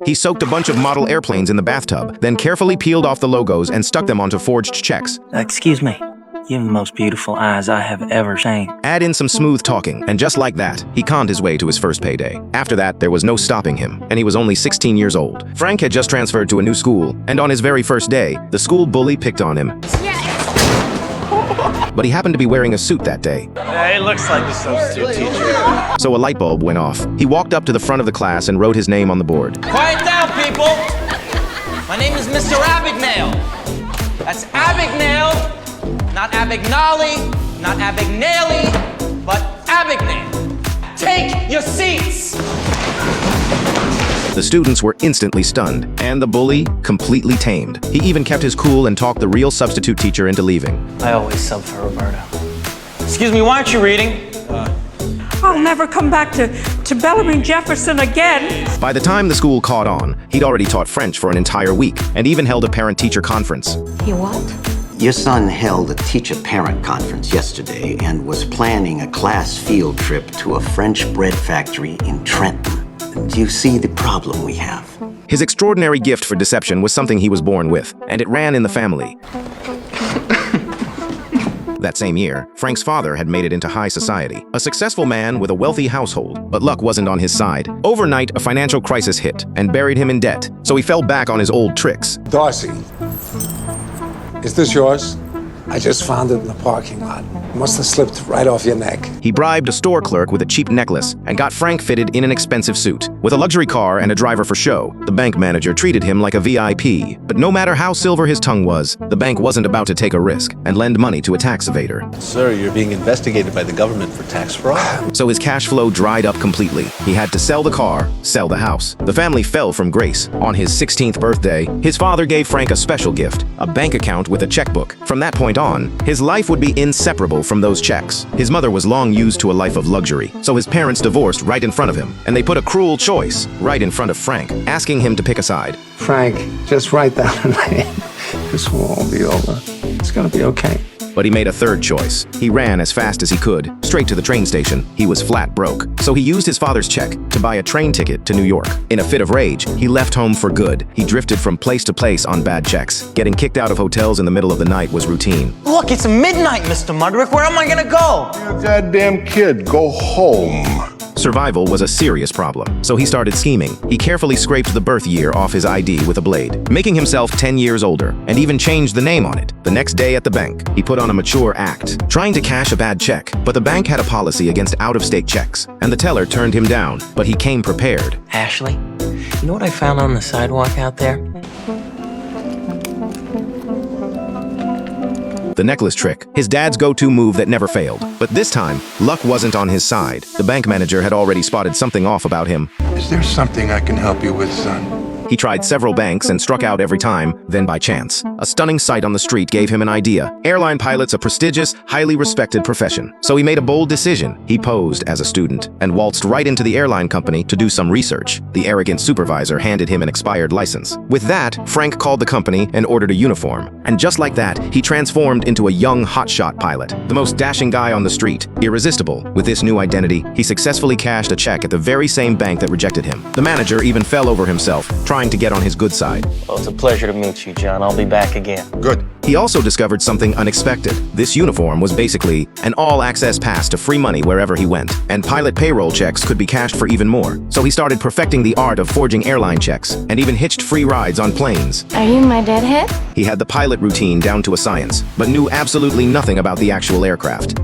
He soaked a bunch of model airplanes in the bathtub, then carefully peeled off the logos and stuck them onto forged checks. Excuse me. You have the most beautiful eyes I have ever seen. Add in some smooth talking, and just like that, he conned his way to his first payday. After that, there was no stopping him, and he was only 16 years old. Frank had just transferred to a new school, and on his very first day, the school bully picked on him. But he happened to be wearing a suit that day. It looks like the substitute teacher. So a light bulb went off. He walked up to the front of the class and wrote his name on the board. Quiet down, people! My name is Mr. Abagnale. That's Abagnale, not abagnale, not abagnale, but abagnale. Take your seats! The students were instantly stunned, and the bully completely tamed. He even kept his cool and talked the real substitute teacher into leaving. I always sub for Roberto. Excuse me, why aren't you reading? I'll never come back to Bellarmine Jefferson again. By the time the school caught on, he'd already taught French for an entire week, and even held a parent-teacher conference. You what? Your son held a teacher-parent conference yesterday and was planning a class field trip to a French bread factory in Trenton. Do you see the problem we have? His extraordinary gift for deception was something he was born with, and it ran in the family. That same year, Frank's father had made it into high society, a successful man with a wealthy household, but luck wasn't on his side. Overnight, a financial crisis hit and buried him in debt, so he fell back on his old tricks. Darcy, is this yours? I just found it in the parking lot. Must have slipped right off your neck. He bribed a store clerk with a cheap necklace and got Frank fitted in an expensive suit. With a luxury car and a driver for show, the bank manager treated him like a VIP. But no matter how silver his tongue was, the bank wasn't about to take a risk and lend money to a tax evader. Sir, you're being investigated by the government for tax fraud. So his cash flow dried up completely. He had to sell the car, sell the house. The family fell from grace. On his 16th birthday, his father gave Frank a special gift, a bank account with a checkbook. From that point on, his life would be inseparable from those checks. His mother was long used to a life of luxury, so his parents divorced right in front of him, and they put a cruel choice right in front of Frank, asking him to pick a side. Frank, just write down the name. This will all be over. It's gonna be okay. But he made a third choice. He ran as fast as he could, straight to the train station. He was flat broke, so he used his father's check to buy a train ticket to New York. In a fit of rage, he left home for good. He drifted from place to place on bad checks. Getting kicked out of hotels in the middle of the night was routine. Look, it's midnight, Mr. Mudrick. Where am I gonna go? You goddamn kid, go home. Survival was a serious problem, so he started scheming. He carefully scraped the birth year off his ID with a blade, making himself 10 years older, and even changed the name on it. The next day at the bank, he put on a mature act, trying to cash a bad check, but the bank had a policy against out-of-state checks, and the teller turned him down, but he came prepared. Ashley, you know what I found on the sidewalk out there? The necklace trick, his dad's go-to move that never failed. But this time, luck wasn't on his side. The bank manager had already spotted something off about him. Is there something I can help you with, son? He tried several banks and struck out every time, then by chance. A stunning sight on the street gave him an idea. Airline pilot's a prestigious, highly respected profession. So he made a bold decision. He posed as a student and waltzed right into the airline company to do some research. The arrogant supervisor handed him an expired license. With that, Frank called the company and ordered a uniform. And just like that, he transformed into a young hotshot pilot, the most dashing guy on the street, irresistible. With this new identity, he successfully cashed a check at the very same bank that rejected him. The manager even fell over himself, trying to get on his good side. Well, it's a pleasure to meet you, John. I'll be back again. Good. He also discovered something unexpected. This uniform was basically an all-access pass to free money wherever he went, and pilot payroll checks could be cashed for even more. So he started perfecting the art of forging airline checks, and even hitched free rides on planes. Are you my deadhead? He had the pilot routine down to a science, but knew absolutely nothing about the actual aircraft.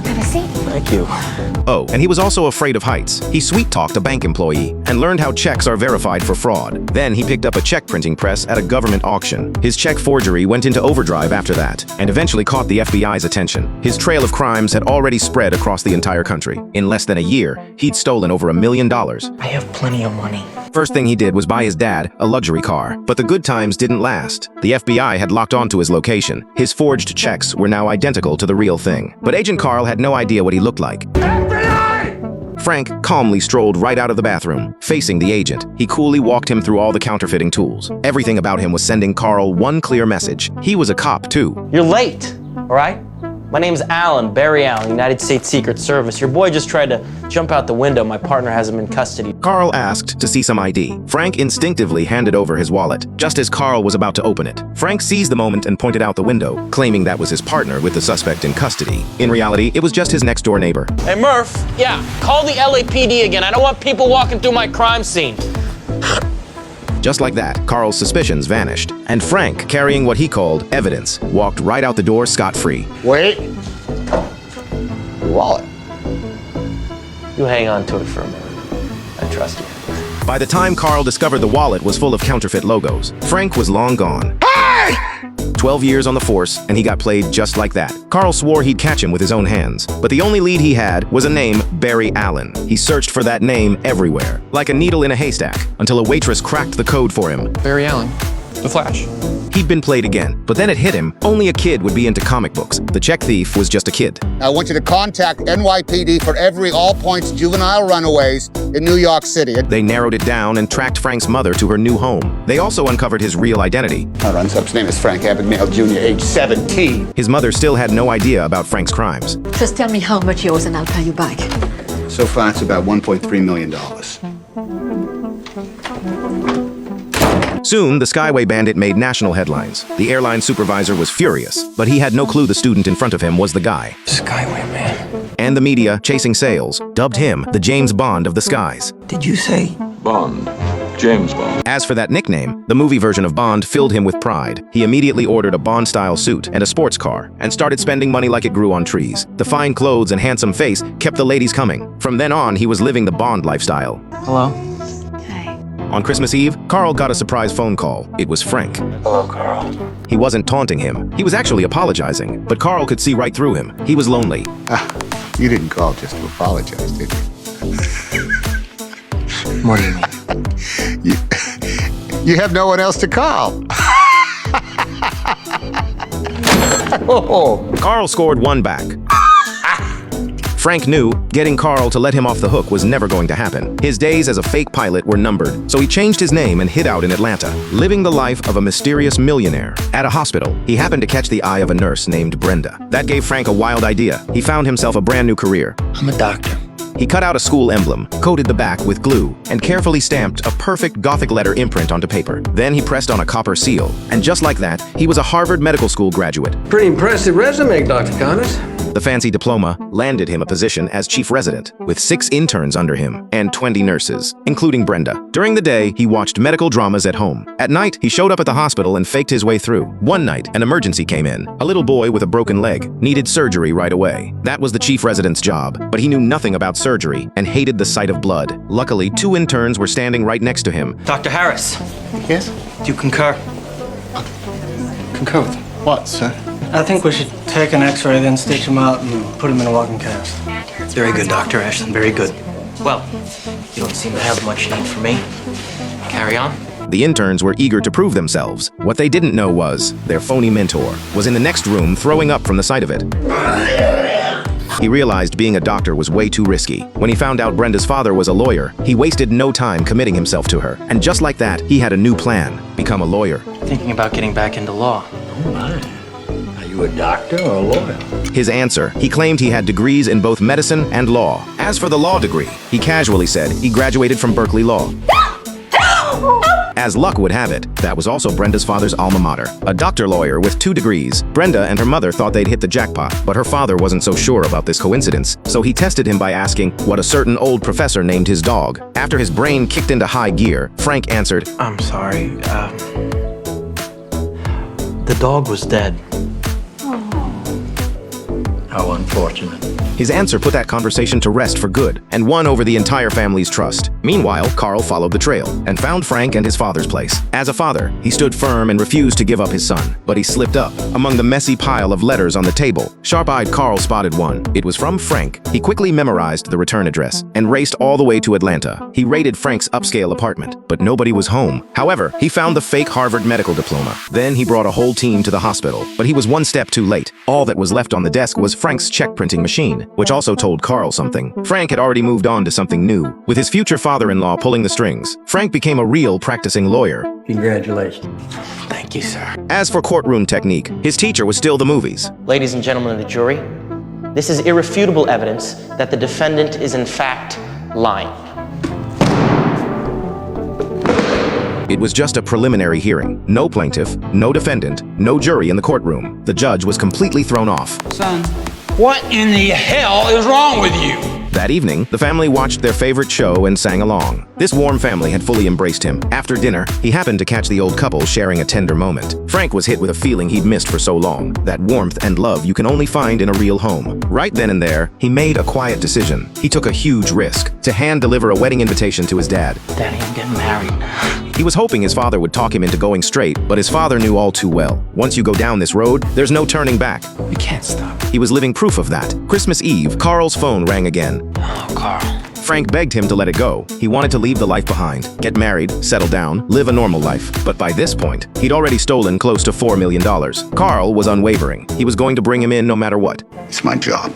Have a seat. Thank you. Oh, and he was also afraid of heights. He sweet-talked a bank employee and learned how checks are verified for fraud. Then he picked up a check printing press at a government auction. His check forgery went into overdrive after that, and eventually caught the FBI's attention. His trail of crimes had already spread across the entire country. In less than a year, he'd stolen over $1 million. I have plenty of money. First thing he did was buy his dad a luxury car, but the good times didn't last. The FBI had locked onto his location. His forged checks were now identical to the real thing. But Agent Carl had no idea what he looked like. Frank calmly strolled right out of the bathroom, facing the agent. He coolly walked him through all the counterfeiting tools. Everything about him was sending Carl one clear message. He was a cop, too. You're late, all right? My name's Alan, Barry Allen, United States Secret Service. Your boy just tried to jump out the window. My partner has him in custody. Carl asked to see some ID. Frank instinctively handed over his wallet, just as Carl was about to open it. Frank seized the moment and pointed out the window, claiming that was his partner with the suspect in custody. In reality, it was just his next-door neighbor. Hey, Murph. Yeah, call the LAPD again. I don't want people walking through my crime scene. Just like that, Carl's suspicions vanished, and Frank, carrying what he called evidence, walked right out the door scot-free. Wait. Your wallet. You hang on to it for a minute. I trust you. By the time Carl discovered the wallet was full of counterfeit logos, Frank was long gone. 12 years on the force, and he got played just like that. Carl swore he'd catch him with his own hands, but the only lead he had was a name, Barry Allen. He searched for that name everywhere, like a needle in a haystack, until a waitress cracked the code for him. Barry Allen, The Flash. He'd been played again, but then it hit him. Only a kid would be into comic books. The check thief was just a kid. I want you to contact NYPD for every all-points juvenile runaways in New York City. They narrowed it down and tracked Frank's mother to her new home. They also uncovered his real identity. Our unsub's name is Frank Abagnale Jr., age 17. His mother still had no idea about Frank's crimes. Just tell me how much yours and I'll pay you back. So far, it's about $1.3 million. Soon, the Skyway bandit made national headlines. The airline supervisor was furious, but he had no clue the student in front of him was the guy. Skyway man. And the media, chasing sales, dubbed him the James Bond of the skies. Did you say? Bond. James Bond. As for that nickname, the movie version of Bond filled him with pride. He immediately ordered a Bond-style suit and a sports car, and started spending money like it grew on trees. The fine clothes and handsome face kept the ladies coming. From then on, he was living the Bond lifestyle. Hello? On Christmas Eve, Carl got a surprise phone call. It was Frank. Hello, Carl. He wasn't taunting him. He was actually apologizing, but Carl could see right through him. He was lonely. You didn't call just to apologize, did you? What do you mean? You have no one else to call. Carl scored one back. Frank knew getting Carl to let him off the hook was never going to happen. His days as a fake pilot were numbered, so he changed his name and hid out in Atlanta, living the life of a mysterious millionaire. At a hospital, he happened to catch the eye of a nurse named Brenda. That gave Frank a wild idea. He found himself a brand new career. I'm a doctor. He cut out a school emblem, coated the back with glue, and carefully stamped a perfect Gothic letter imprint onto paper. Then he pressed on a copper seal, and just like that, he was a Harvard Medical School graduate. Pretty impressive resume, Dr. Connors. The fancy diploma landed him a position as chief resident, with 6 interns under him and 20 nurses, including Brenda. During the day, he watched medical dramas at home. At night, he showed up at the hospital and faked his way through. One night, an emergency came in. A little boy with a broken leg needed surgery right away. That was the chief resident's job, but he knew nothing about surgery and hated the sight of blood. Luckily, 2 interns were standing right next to him. Dr. Harris. Yes? Do you concur? Concur with what, sir? I think we should take an x-ray, then stitch him out and put him in a walking cast. Very good, Dr. Ashton, very good. Well, you don't seem to have much need for me. Carry on. The interns were eager to prove themselves. What they didn't know was their phony mentor was in the next room throwing up from the sight of it. He realized being a doctor was way too risky. When he found out Brenda's father was a lawyer, he wasted no time committing himself to her. And just like that, he had a new plan: become a lawyer. Thinking about getting back into law. Oh my. Are you a doctor or a lawyer? His answer, he claimed he had degrees in both medicine and law. As for the law degree, he casually said he graduated from Berkeley Law. As luck would have it, that was also Brenda's father's alma mater, a doctor lawyer with 2 degrees. Brenda and her mother thought they'd hit the jackpot, but her father wasn't so sure about this coincidence, so he tested him by asking what a certain old professor named his dog. After his brain kicked into high gear, Frank answered, I'm sorry, the dog was dead. How unfortunate. His answer put that conversation to rest for good and won over the entire family's trust. Meanwhile, Carl followed the trail and found Frank and his father's place. As a father, he stood firm and refused to give up his son, but he slipped up. Among the messy pile of letters on the table, sharp-eyed Carl spotted one. It was from Frank. He quickly memorized the return address and raced all the way to Atlanta. He raided Frank's upscale apartment, but nobody was home. However, he found the fake Harvard medical diploma. Then he brought a whole team to the hospital, but he was one step too late. All that was left on the desk was Frank's check printing machine. which also told Carl something. Frank had already moved on to something new. With his future father-in-law pulling the strings, Frank became a real practicing lawyer. Congratulations. Thank you, sir. As for courtroom technique, his teacher was still the movies. Ladies and gentlemen of the jury, this is irrefutable evidence that the defendant is in fact lying. It was just a preliminary hearing. No plaintiff, no defendant, no jury in the courtroom. The judge was completely thrown off. Son, what in the hell is wrong with you? That evening, the family watched their favorite show and sang along. This warm family had fully embraced him. After dinner, he happened to catch the old couple sharing a tender moment. Frank was hit with a feeling he'd missed for so long. That warmth and love you can only find in a real home. Right then and there, he made a quiet decision. He took a huge risk to hand-deliver a wedding invitation to his dad. Daddy, I'm getting married. He was hoping his father would talk him into going straight, but his father knew all too well. Once you go down this road, there's no turning back. You can't stop. He was living proof of that. Christmas Eve, Carl's phone rang again. Oh, Carl. Frank begged him to let it go. He wanted to leave the life behind, get married, settle down, live a normal life. But by this point, he'd already stolen close to $4 million. Carl was unwavering. He was going to bring him in no matter what. It's my job.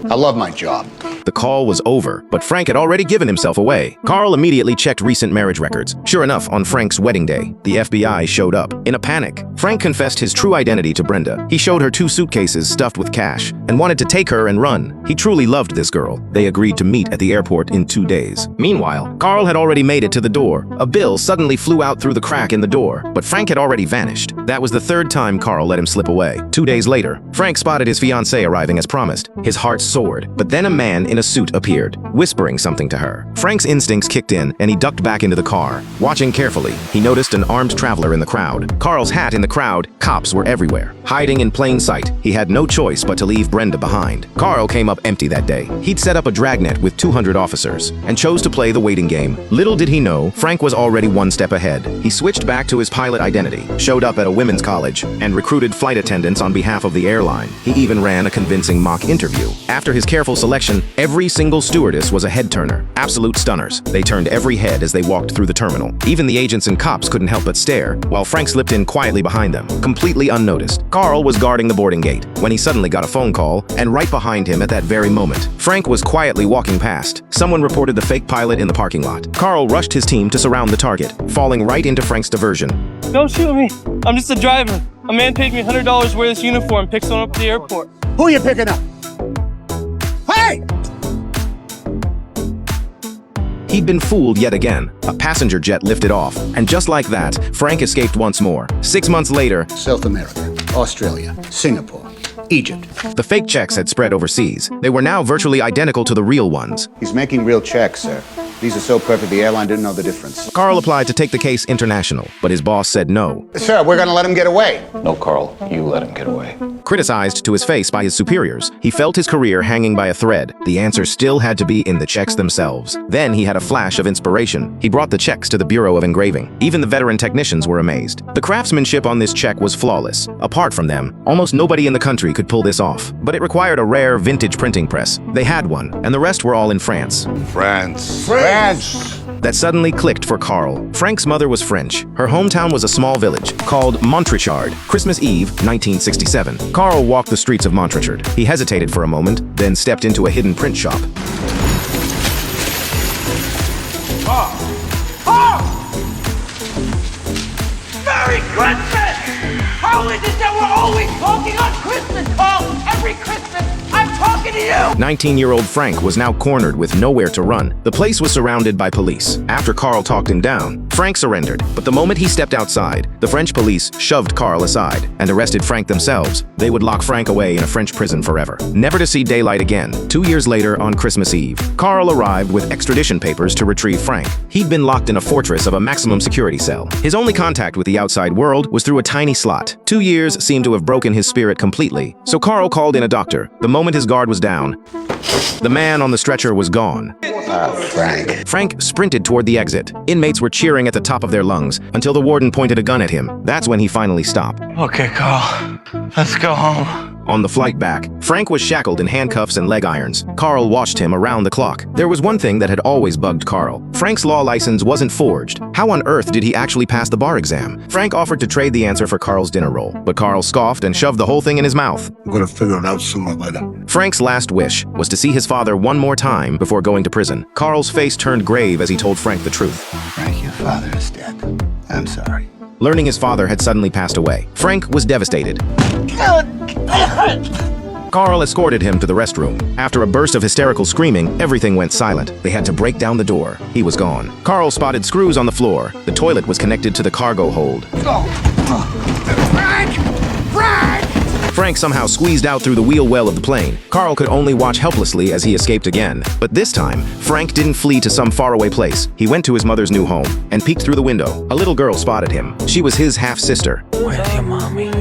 I love my job. The call was over, but Frank had already given himself away. Carl immediately checked recent marriage records. Sure enough, on Frank's wedding day, the FBI showed up. In a panic, Frank confessed his true identity to Brenda. He showed her 2 suitcases stuffed with cash and wanted to take her and run. He truly loved this girl. They agreed to meet at the airport in 2 days. Meanwhile, Carl had already made it to the door. A bill suddenly flew out through the crack in the door, but Frank had already vanished. That was the 3rd time Carl let him slip away. 2 days later, Frank spotted his fiancée arriving as promised. His heart soared, but then a man in a suit appeared, whispering something to her. Frank's instincts kicked in, and he ducked back into the car. Watching carefully, he noticed an armed traveler in the crowd. Carl's hat in the crowd, cops were everywhere. Hiding in plain sight, he had no choice but to leave Brenda behind. Carl came up empty that day. He'd set up a dragnet with 200 officers, and chose to play the waiting game. Little did he know, Frank was already 1 step ahead. He switched back to his pilot identity, showed up at a women's college, and recruited flight attendants on behalf of the airline. He even ran a convincing mock interview. After his careful selection, every single stewardess was a head-turner. Absolute stunners. They turned every head as they walked through the terminal. Even the agents and cops couldn't help but stare, while Frank slipped in quietly behind them, completely unnoticed. Carl was guarding the boarding gate when he suddenly got a phone call, and right behind him at that very moment, Frank was quietly walking past. Someone reported the fake pilot in the parking lot. Carl rushed his team to surround the target, falling right into Frank's diversion. Don't shoot me. I'm just a driver. A man paid me $100 to wear this uniform, pick someone up at the airport. Who are you picking up? Hey! He'd been fooled yet again. A passenger jet lifted off, and just like that, Frank escaped once more. 6 months later, South America, Australia, Singapore, Egypt. The fake checks had spread overseas. They were now virtually identical to the real ones. He's making real checks, sir. These are so perfect the airline didn't know the difference. Carl applied to take the case international, but his boss said no. Sir, we're gonna let him get away. No, Carl, you let him get away. Criticized to his face by his superiors, he felt his career hanging by a thread. The answer still had to be in the checks themselves. Then he had a flash of inspiration. He brought the checks to the Bureau of Engraving. Even the veteran technicians were amazed. The craftsmanship on this check was flawless. Apart from them, almost nobody in the country could pull this off. But it required a rare vintage printing press. They had one, and the rest were all in France. France. That suddenly clicked for Carl. Frank's mother was French. Her hometown was a small village called Montrichard. Christmas Eve, 1967. Carl walked the streets of Montrichard. He hesitated for a moment, then stepped into a hidden print shop. Merry Christmas! How is it that we're always talking on Christmas, Carl? Every Christmas, I'm talking to you! 19-year-old Frank was now cornered with nowhere to run. The place was surrounded by police. After Carl talked him down, Frank surrendered. But the moment he stepped outside, the French police shoved Carl aside and arrested Frank themselves. They would lock Frank away in a French prison forever, never to see daylight again. 2 years later, on Christmas Eve, Carl arrived with extradition papers to retrieve Frank. He'd been locked in a fortress of a maximum security cell. His only contact with the outside world was through a tiny slot. 2 years seemed to have broken his spirit completely, so Carl called in a doctor. The moment his guard was down, the man on the stretcher was gone. Frank. Frank sprinted toward the exit. Inmates were cheering at the top of their lungs until the warden pointed a gun at him. That's when he finally stopped. Okay, Carl. Let's go home. On the flight back, Frank was shackled in handcuffs and leg irons. Carl watched him around the clock. There was one thing that had always bugged Carl. Frank's law license wasn't forged. How on earth did he actually pass the bar exam? Frank offered to trade the answer for Carl's dinner roll, but Carl scoffed and shoved the whole thing in his mouth. I'm gonna figure it out sooner or later. Frank's last wish was to see his father one more time before going to prison. Carl's face turned grave as he told Frank the truth. Frank, your father is dead. I'm sorry. Learning his father had suddenly passed away, Frank was devastated. Carl escorted him to the restroom. After a burst of hysterical screaming, everything went silent. They had to break down the door. He was gone. Carl spotted screws on the floor. The toilet was connected to the cargo hold. Frank! Frank! Frank somehow squeezed out through the wheel well of the plane. Carl could only watch helplessly as he escaped again. But this time, Frank didn't flee to some faraway place. He went to his mother's new home and peeked through the window. A little girl spotted him. She was his half-sister. Where's your mommy?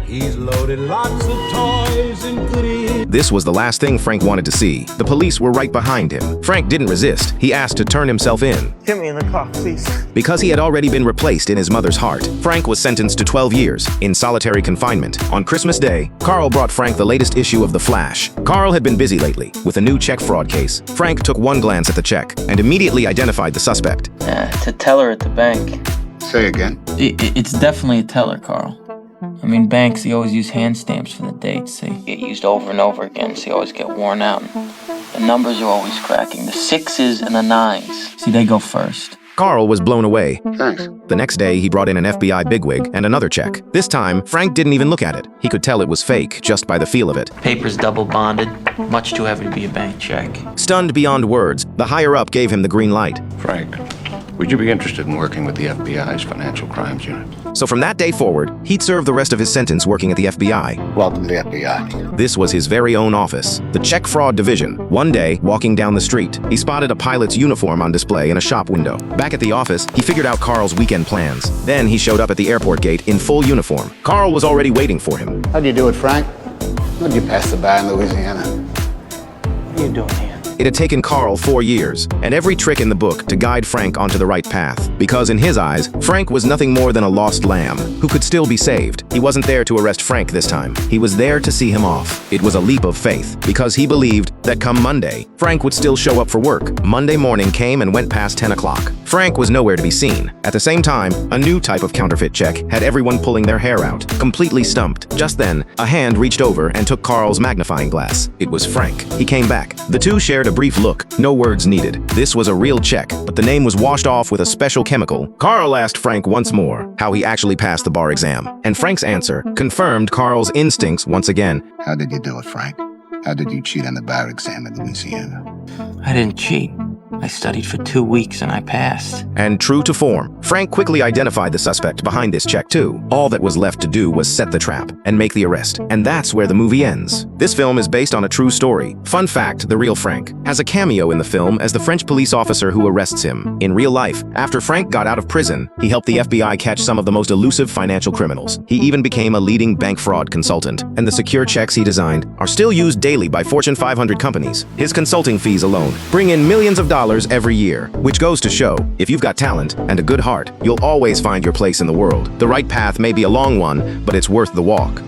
He's loaded lots of toys and goodies. This was the last thing Frank wanted to see. The police were right behind him. Frank didn't resist. He asked to turn himself in. Get me in the car, please. Because he had already been replaced in his mother's heart, Frank was sentenced to 12 years in solitary confinement. On Christmas Day, Carl brought Frank the latest issue of The Flash. Carl had been busy lately with a new check fraud case. Frank took one glance at the check and immediately identified the suspect. It's a teller at the bank. Say again. It's definitely a teller, Carl. I mean, banks, they always use hand stamps for the dates. They get used over and over again, so they always get worn out. The numbers are always cracking. The 6s and the 9s. See, they go first. Carl was blown away. Thanks. The next day, he brought in an FBI bigwig and another check. This time, Frank didn't even look at it. He could tell it was fake just by the feel of it. Paper's double bonded, much too heavy to be a bank check. Stunned beyond words, the higher-up gave him the green light. Frank, would you be interested in working with the FBI's Financial Crimes Unit? So from that day forward, he'd serve the rest of his sentence working at the FBI. Welcome to the FBI. This was his very own office, the Check Fraud Division. One day, walking down the street, he spotted a pilot's uniform on display in a shop window. Back at the office, he figured out Carl's weekend plans. Then he showed up at the airport gate in full uniform. Carl was already waiting for him. How'd you do it, Frank? How'd you pass the bar in Louisiana? What are you doing here? It had taken Carl 4 years, and every trick in the book to guide Frank onto the right path. Because in his eyes, Frank was nothing more than a lost lamb, who could still be saved. He wasn't there to arrest Frank this time. He was there to see him off. It was a leap of faith, because he believed that come Monday, Frank would still show up for work. Monday morning came and went past 10 o'clock. Frank was nowhere to be seen. At the same time, a new type of counterfeit check had everyone pulling their hair out, completely stumped. Just then, a hand reached over and took Carl's magnifying glass. It was Frank. He came back. The two shared a brief look, no words needed. This was a real check, but the name was washed off with a special chemical. Carl asked Frank once more how he actually passed the bar exam, and Frank's answer confirmed Carl's instincts once again. How did you do it, Frank? How did you cheat on the bar exam in Louisiana? I didn't cheat. I studied for 2 weeks and I passed. And true to form, Frank quickly identified the suspect behind this check too. All that was left to do was set the trap and make the arrest. And that's where the movie ends. This film is based on a true story. Fun fact, the real Frank has a cameo in the film as the French police officer who arrests him. In real life, after Frank got out of prison, he helped the FBI catch some of the most elusive financial criminals. He even became a leading bank fraud consultant. And the secure checks he designed are still used daily by Fortune 500 companies. His consulting fees alone bring in millions of dollars every year, which goes to show, if you've got talent and a good heart, you'll always find your place in the world. The right path may be a long one, but it's worth the walk.